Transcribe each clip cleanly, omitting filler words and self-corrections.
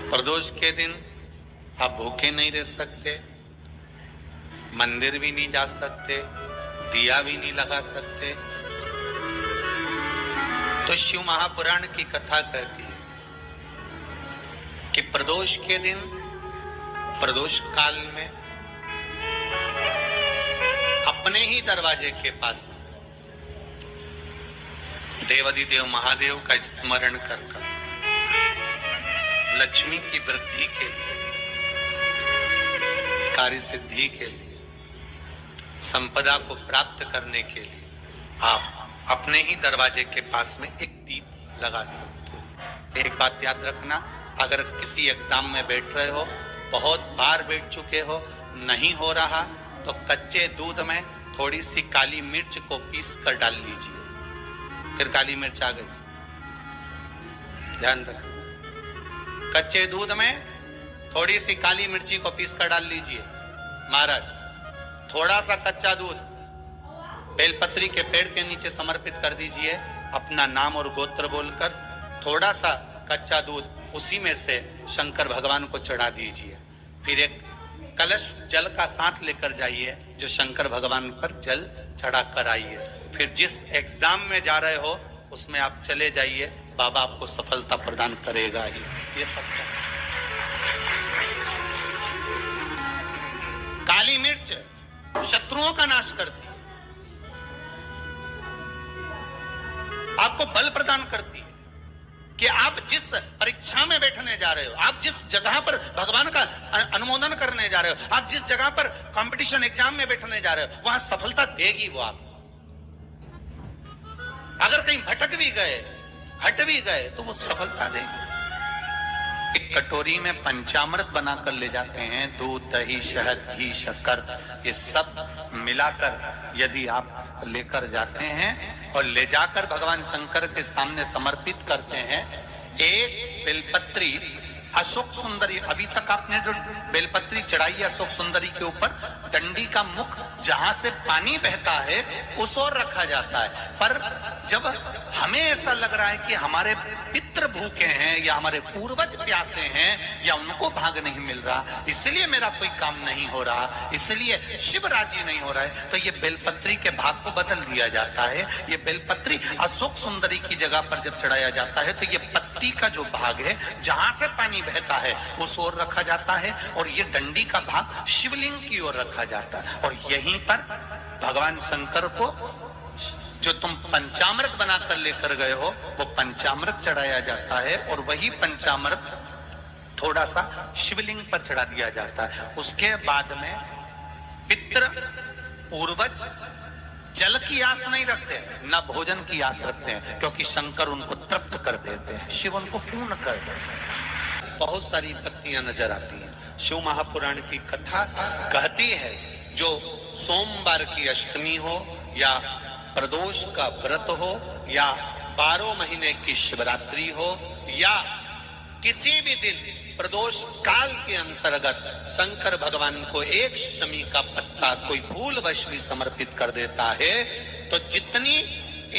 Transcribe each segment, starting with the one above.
प्रदोष के दिन आप भूखे नहीं रह सकते, मंदिर भी नहीं जा सकते, दिया भी नहीं लगा सकते। तो शिव महापुराण की कथा कहती है कि प्रदोष के दिन, प्रदोष काल में अपने ही दरवाजे के पास देवाधिदेव महादेव का स्मरण कर कर लक्ष्मी की वृद्धि के लिए, कार्य सिद्धि के लिए, संपदा को प्राप्त करने के लिए आप अपने ही दरवाजे के पास में एक दीप लगा सकते हो। एक बात याद रखना, अगर किसी एग्जाम में बैठ रहे हो, बहुत बार बैठ चुके हो, नहीं हो रहा, तो कच्चे दूध में थोड़ी सी काली मिर्च को पीस कर डाल लीजिए। फिर काली मिर्च आ गई, ध्यान रखना। कच्चे दूध में थोड़ी सी काली मिर्ची को पीस कर डाल लीजिए। महाराज, थोड़ा सा कच्चा दूध बेलपत्री के पेड़ के नीचे समर्पित कर दीजिए, अपना नाम और गोत्र बोलकर। थोड़ा सा कच्चा दूध उसी में से शंकर भगवान को चढ़ा दीजिए। फिर एक कलश जल का साथ लेकर जाइए, जो शंकर भगवान पर जल चढ़ा कर आइए। फिर जिस एग्जाम में जा रहे हो उसमें आप चले जाइए, बाबा आपको सफलता प्रदान करेगा ही, ये पक्का। काली मिर्च शत्रुओं का नाश करती है, आपको बल प्रदान करती है कि आप जिस परीक्षा में बैठने जा रहे हो, आप जिस जगह पर भगवान का अनुमोदन करने जा रहे हो, आप जिस जगह पर कंपटीशन एग्जाम में बैठने जा रहे हो, वहां सफलता देगी वो आपको। अगर कहीं भटक भी गए, हट भी गए, तो वो सफलता देगी। एक कटोरी में पंचामृत बनाकर ले जाते हैं, दूध, दही, शहद, घी, शक्कर, ये सब मिलाकर यदि आप लेकर जाते हैं और ले जाकर भगवान शंकर के सामने समर्पित करते हैं, एक बेलपत्री अशोक सुंदरी, अभी तक आपने जो बेलपत्री चढ़ाई है अशोक सुंदरी के ऊपर, डंडी का मुख जहां से पानी बहता है उस ओर रखा जाता है। पर जब हमें ऐसा लग रहा है कि हमारे पितृ भूखे हैं या हमारे पूर्वज प्यासे हैं या उनको भाग नहीं मिल रहा, इसलिए मेरा कोई काम नहीं हो रहा, इसलिए शिव राजी नहीं हो रहा है, तो ये बेलपत्री के भाग को बदल दिया जाता है। ये बेलपत्री अशोक सुंदरी की जगह पर जब चढ़ाया जाता है तो ये पत्ती का जो भाग है जहां से पानी बहता है उस ओर रखा जाता है, और ये डंडी का भाग शिवलिंग की ओर रखा जाता है। और यहीं पर भगवान शंकर को जो तुम पंचामृत बनाकर लेकर गए हो वो पंचामृत चढ़ाया जाता है, और वही पंचामृत थोड़ा सा शिवलिंग पर चढ़ा दिया जाता है। उसके बाद में पितृ पूर्वज जल की आस नहीं रखते, ना भोजन की आस रखते हैं, क्योंकि शंकर उनको तृप्त कर देते हैं, शिव उनको पूर्ण कर देते हैं। बहुत सारी पत्तियां नजर आती हैं। शिव महापुराण की कथा कहती है, जो सोमवार की अष्टमी हो या प्रदोष का व्रत हो या 12 महीने की शिवरात्रि हो या किसी भी दिन प्रदोष काल के अंतर्गत शंकर भगवान को एक शमी का पत्ता कोई भूलवश भी समर्पित कर देता है, तो जितनी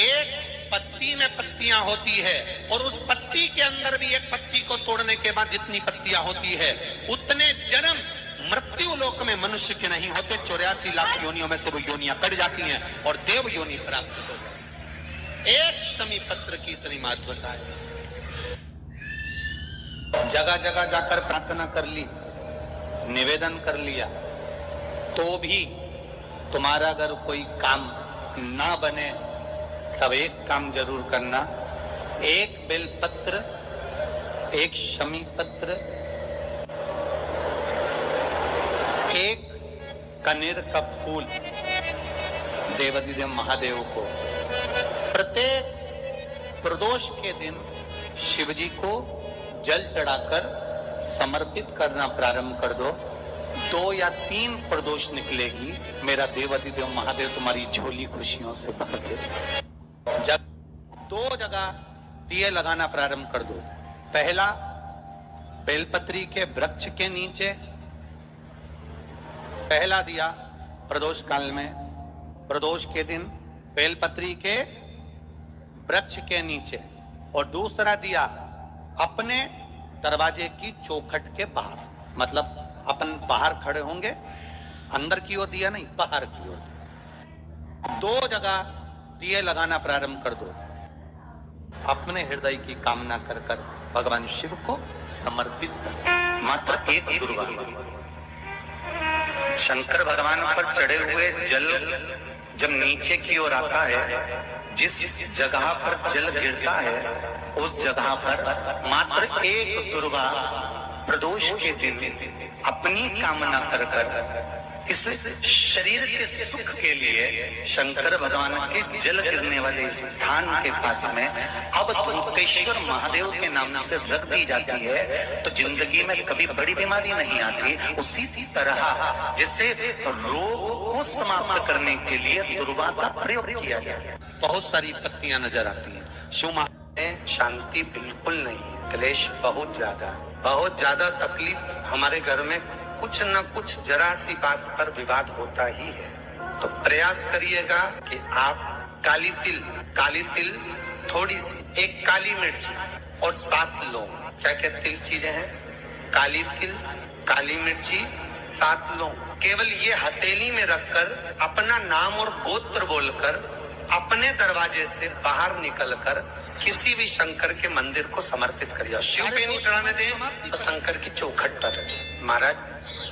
एक पत्ती में पत्तियां होती है और उस पत्ती के अंदर भी एक पत्ती को तोड़ने के बाद जितनी पत्तियां होती है, उतने जन्म मृत्यु लोक में मनुष्य के नहीं होते। 84 लाख योनियों में से वो योनियां कट जाती हैं और देव योनि प्राप्त हो जाती है। एक शमी पत्र की इतनी महत्वता है। जगह जगह जाकर प्रार्थना कर ली, निवेदन कर लिया, तो भी तुम्हारा अगर कोई काम ना बने, तब एक काम जरूर करना, एक बेलपत्र, एक शमी पत्र, एक कनेर का फूल देवाधिदेव महादेव को प्रत्येक प्रदोष के दिन शिवजी को जल चढ़ाकर समर्पित करना प्रारंभ कर दो। 2 या 3 प्रदोष निकलेगी, मेरा देवाधिदेव महादेव तुम्हारी झोली खुशियों से भर दे। 2 जगह दिए लगाना प्रारंभ कर दो। पहला, बेलपत्री के वृक्ष के नीचे पहला दिया प्रदोष काल में, प्रदोष के दिन बेलपत्री के वृक्ष के नीचे, और दूसरा दिया अपने दरवाजे की चौखट के बाहर, मतलब अपन बाहर खड़े होंगे, अंदर की ओर दिया नहीं, बाहर की ओर। 2 जगह दिए लगाना प्रारंभ कर दो। अपने हृदय की कामना कर कर भगवान शिव को समर्पित कर। मात्र एक दुर्वा, शंकर भगवान पर चढ़े हुए जल जब नीचे की ओर आता है, जिस जगह पर जल गिरता है उस जगह पर मात्र एक दुर्वा प्रदोष के दिन अपनी कामना कर कर इस शरीर के सुख के लिए शंकर भगवान के जल गिरने वाले स्थान के पास में अब धूतेश्वर महादेव के नाम से रख दी जाती है, तो जिंदगी में कभी बड़ी बीमारी नहीं आती। उसी तरह जिससे रोग को समाप्त करने के लिए दुर्वा का प्रयोग किया गया। बहुत सारी पत्तियां नजर आती हैं। शिव में शांति बिल्कुल नहीं है, क्लेश बहुत ज्यादा है, बहुत ज्यादा तकलीफ। हमारे घर में कुछ न कुछ जरा सी बात पर विवाद होता ही है, तो प्रयास करिएगा कि आप काली तिल थोड़ी सी, एक काली मिर्ची और 7 लौंग, क्या क्या तिल चीजें हैं, काली तिल, काली मिर्ची, 7 लौंग, केवल ये हथेली में रखकर अपना नाम और गोत्र बोलकर अपने दरवाजे से बाहर निकलकर किसी भी शंकर के मंदिर को समर्पित करिए। शिव पे नहीं चढ़ाने दें तो शंकर की चौखट पर रखें। महाराज,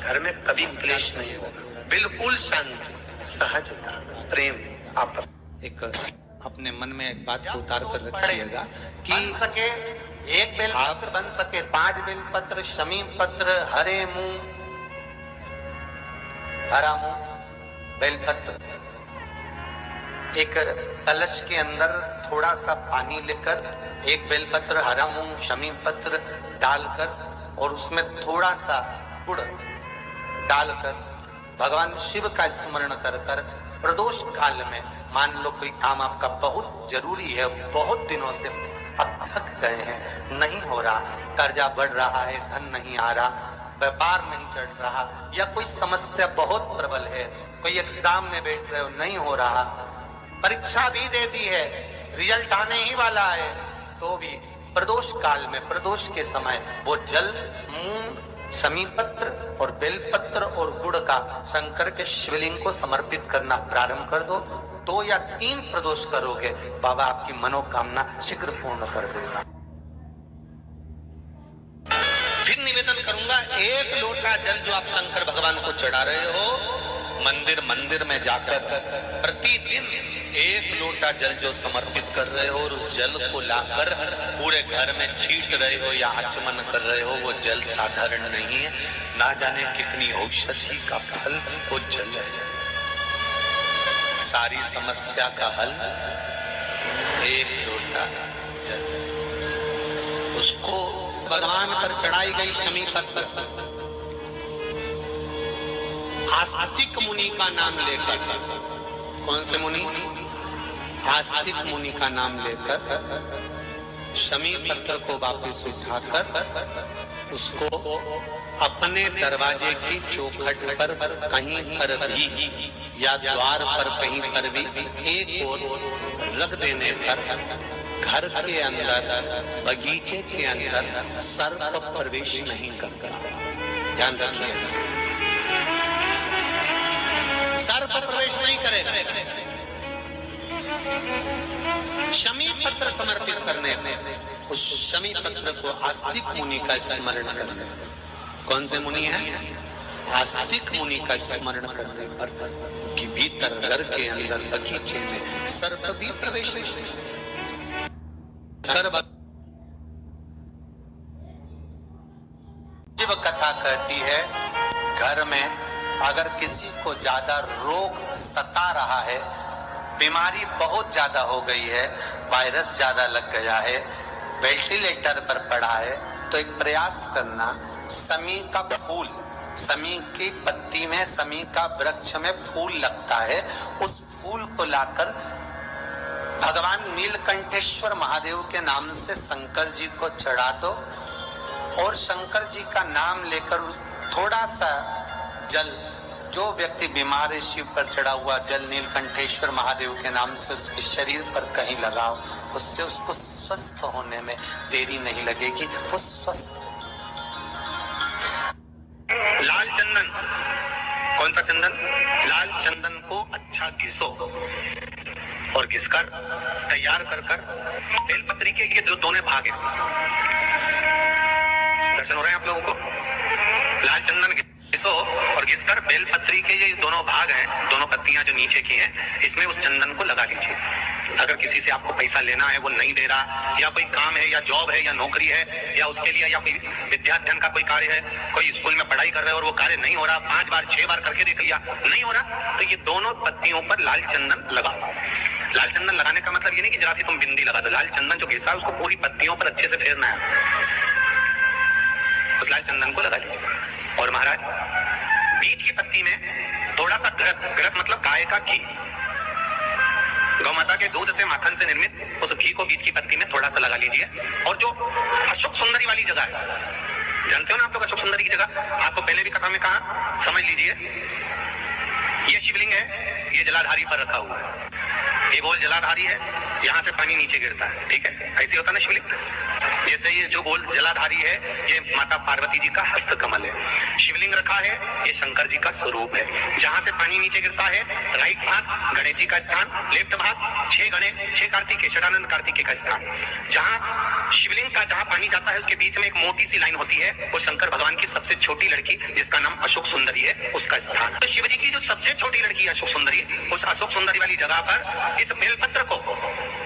घर में कभी क्लेश नहीं होगा, बिल्कुल शांति, सहजता, प्रेम, आपस। एक अपने मन में एक बात को उतार कर रखिएगा कि बन सके 1 बेलपत्र, बन सके 5 बेलपत्र, शमी पत्र, हरे मुंह, हरा मुंह, बेलपत्र, एक कलश के अंदर थोड़ा सा पानी लेकर 1 बेलपत्र, हरा मूंग, शमी पत्र डालकर और उसमें थोड़ा सा गुड़ डालकर भगवान शिव का स्मरण कर कर प्रदोष काल में, मान लो कोई काम आपका बहुत जरूरी है, बहुत दिनों से अब थक गए हैं, नहीं हो रहा, कर्जा बढ़ रहा है, धन नहीं आ रहा, व्यापार नहीं चढ़ रहा, या कोई समस्या बहुत प्रबल है, कोई एग्जाम में बैठ रहे हो नहीं हो रहा, परीक्षा भी दे दी है, रिजल्ट आने ही वाला है, तो भी प्रदोष काल में, प्रदोष के समय वो जल मूंग, समीपत्र और बेलपत्र और गुड़ का शंकर के शिवलिंग को समर्पित करना प्रारंभ कर दो। 2 या 3 प्रदोष करोगे, बाबा आपकी मनोकामना शीघ्र पूर्ण कर देगा। फिर निवेदन करूंगा, 1 लोटा जल जो आप शंकर भगवान को चढ़ा रहे हो, मंदिर में जाकर प्रतिदिन 1 लोटा जल जो समर्पित कर रहे हो और उस जल को लाकर पूरे घर में छींट रहे हो या आचमन कर रहे हो, वो जल साधारण नहीं है, ना जाने कितनी औषधि का फल वो जल है। सारी समस्या का हल 1 लोटा जल, उसको भगवान पर चढ़ाई गई शमी पत्र, आस्तिक मुनि का नाम लेकर, कौन से मुनि? आस्तिक मुनि का नाम लेकर शमी पत्र को वापस उठाकर उसको अपने दरवाजे की चौखट पर कहीं पर भी या द्वार पर कहीं पर भी एक ओर रख देने पर घर के अंदर, बगीचे के अंदर सर्प प्रवेश नहीं करता। ध्यान रखिएगा, सर्प प्रवेश नहीं करेगा। शमी पत्र समर्पित करने में उस शमी पत्र को आस्तिक मुनि का स्मरण करने, कौन से मुनि है? आस्तिक मुनि का स्मरण करने पर कि भीतर घर के अंदर बगीचे में सर्प भी प्रवेश नहीं। शिव कथा कहती है, घर में अगर किसी को ज्यादा रोग सता रहा है, बीमारी बहुत ज्यादा हो गई है, वायरस ज्यादा लग गया है, वेंटिलेटर पर पड़ा है, तो एक प्रयास करना, समी का फूल, समी की पत्ती में, समी का वृक्ष में फूल लगता है, उस फूल को लाकर भगवान नीलकंठेश्वर महादेव के नाम से शंकर जी को चढ़ा दो और शंकर जी का नाम लेकर थोड़ा सा जल, जो व्यक्ति बीमार है, शिव पर चढ़ा हुआ जल नीलकंठेश्वर महादेव के नाम से उसके शरीर पर कहीं लगाओ, उससे उसको स्वस्थ होने में देरी नहीं लगेगी, वो स्वस्थ घिसो और घिसकर तैयार कर बेलपत्री के ये जो दोनों भाग हैं, दर्शन हो रहे हैं आप लोगों को? लाल चंदन घिसो और घिसकर बेलपत्री के ये दोनों भाग हैं, दोनों पत्तियां जो नीचे की हैं, इसमें उस चंदन को लगा लीजिए। अगर किसी से आपको पैसा लेना है, वो नहीं दे रहा, या कोई काम है या जॉब है या नौकरी है या उसके लिए, या कोई विद्याध्ययन का कोई कार्य है, कोई स्कूल में पढ़ाई कर रहे हो और वो कार्य नहीं हो रहा, 5 बार 6 बार करके देख लिया नहीं हो रहा, तो ये दोनों पत्तियों पर लाल चंदन लगाओ। लाल चंदन लगाने का मतलब ये नहीं कि जरा सी तुम बिंदी लगा दो। लाल चंदन जो घिसा है उसको पूरी पत्तियों पर अच्छे से फेरना है। उस लाल चंदन को लगा लीजिए। और महाराज, बीच की पत्ती में थोड़ा सा घृत मतलब गाय का घी, गौ माता के दूध से माखन से निर्मित उस घी को बीच की पत्ती में थोड़ा सा लगा लीजिए। और जो अशोक सुंदरी वाली जगह है, जानते हो ना आप लोग अशोक सुंदरी की जगह, आपको पहले भी कथा में कहा, समझ लीजिए ये शिवलिंग है, ये जलाधारी पर रखा हुआ है, ये गोल जलाधारी है, यहाँ से पानी नीचे गिरता है, ठीक है, ऐसे होता ना शिवलिंग। जैसे ये जो गोल जलाधारी है, ये माता पार्वती जी का हस्त कमल है। शिवलिंग रखा है, ये शंकर जी का स्वरूप है। जहां से पानी नीचे गिरता है, राइट भाग गणेश जी का स्थान, लेफ्ट भाग 6 गणेश, 6 कार्तिकेय, षडानंद कार्तिकेय का स्थान। जहां शिवलिंग का जहां पानी जाता है, उसके बीच में एक मोटी सी लाइन होती है, वो शंकर भगवान की सबसे छोटी लड़की जिसका नाम अशोक सुंदरी है, उसका स्थान। तो शिव जी की जो सबसे छोटी लड़की है अशोक सुंदरी, उस अशोक सुंदरी वाली जगह पर इस बेलपत्र को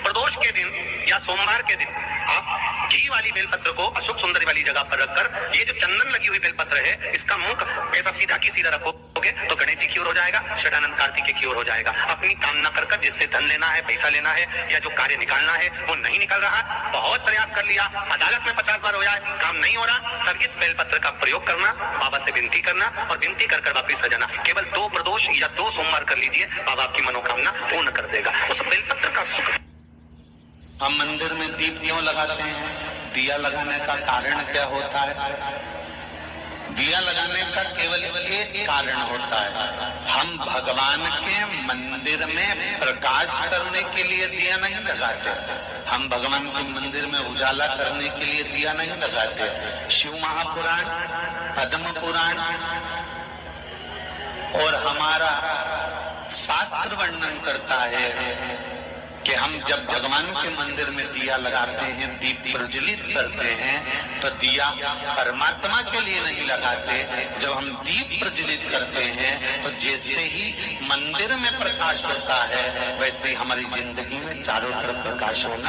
प्रदोष के दिन या सोमवार के दिन आप घी वाली बेलपत्र को अशोक सुंदरी वाली जगह पर रखकर, ये जो चंदन लगी हुई बेलपत्र है, इसका मुख ऐसा सीधा की सीधा रखोगे तो गणेश जी की ओर हो जाएगा, षडानंद कार्तिकेय की ओर हो जाएगा। अपनी कामना कर जिससे धन लेना है, पैसा लेना है, या जो कार्य निकालना है वो नहीं निकल रहा, बहुत प्रयास कर लिया, अदालत में 50 बार हो जाए, काम नहीं हो रहा, तब इस बेलपत्र का प्रयोग करना, बाबा से विनती करना और विनती कर वापिस आ जाना। केवल 2 प्रदोष या 2 सोमवार कर लीजिए, बाबा आपकी मनोकामना पूर्ण कर देगा। उस बेलपत्र का सुख। हम मंदिर में दीप क्यों लगाते हैं? दिया लगाने का कारण क्या होता है? दिया लगाने का केवल एक कारण होता है, हम भगवान के मंदिर में प्रकाश करने के लिए दिया नहीं लगाते, हम भगवान के मंदिर में उजाला करने के लिए दिया नहीं लगाते। शिव महापुराण, पद्म पुराण और हमारा शास्त्र वर्णन करता है कि हम जब भगवान के मंदिर में दिया लगाते हैं, दीप प्रज्वलित करते हैं, तो दिया परमात्मा के लिए नहीं लगाते। जब हम दीप प्रज्वलित करते हैं तो जैसे ही मंदिर में प्रकाश होता है, वैसे ही हमारी जिंदगी में चारों तरफ प्रकाश होना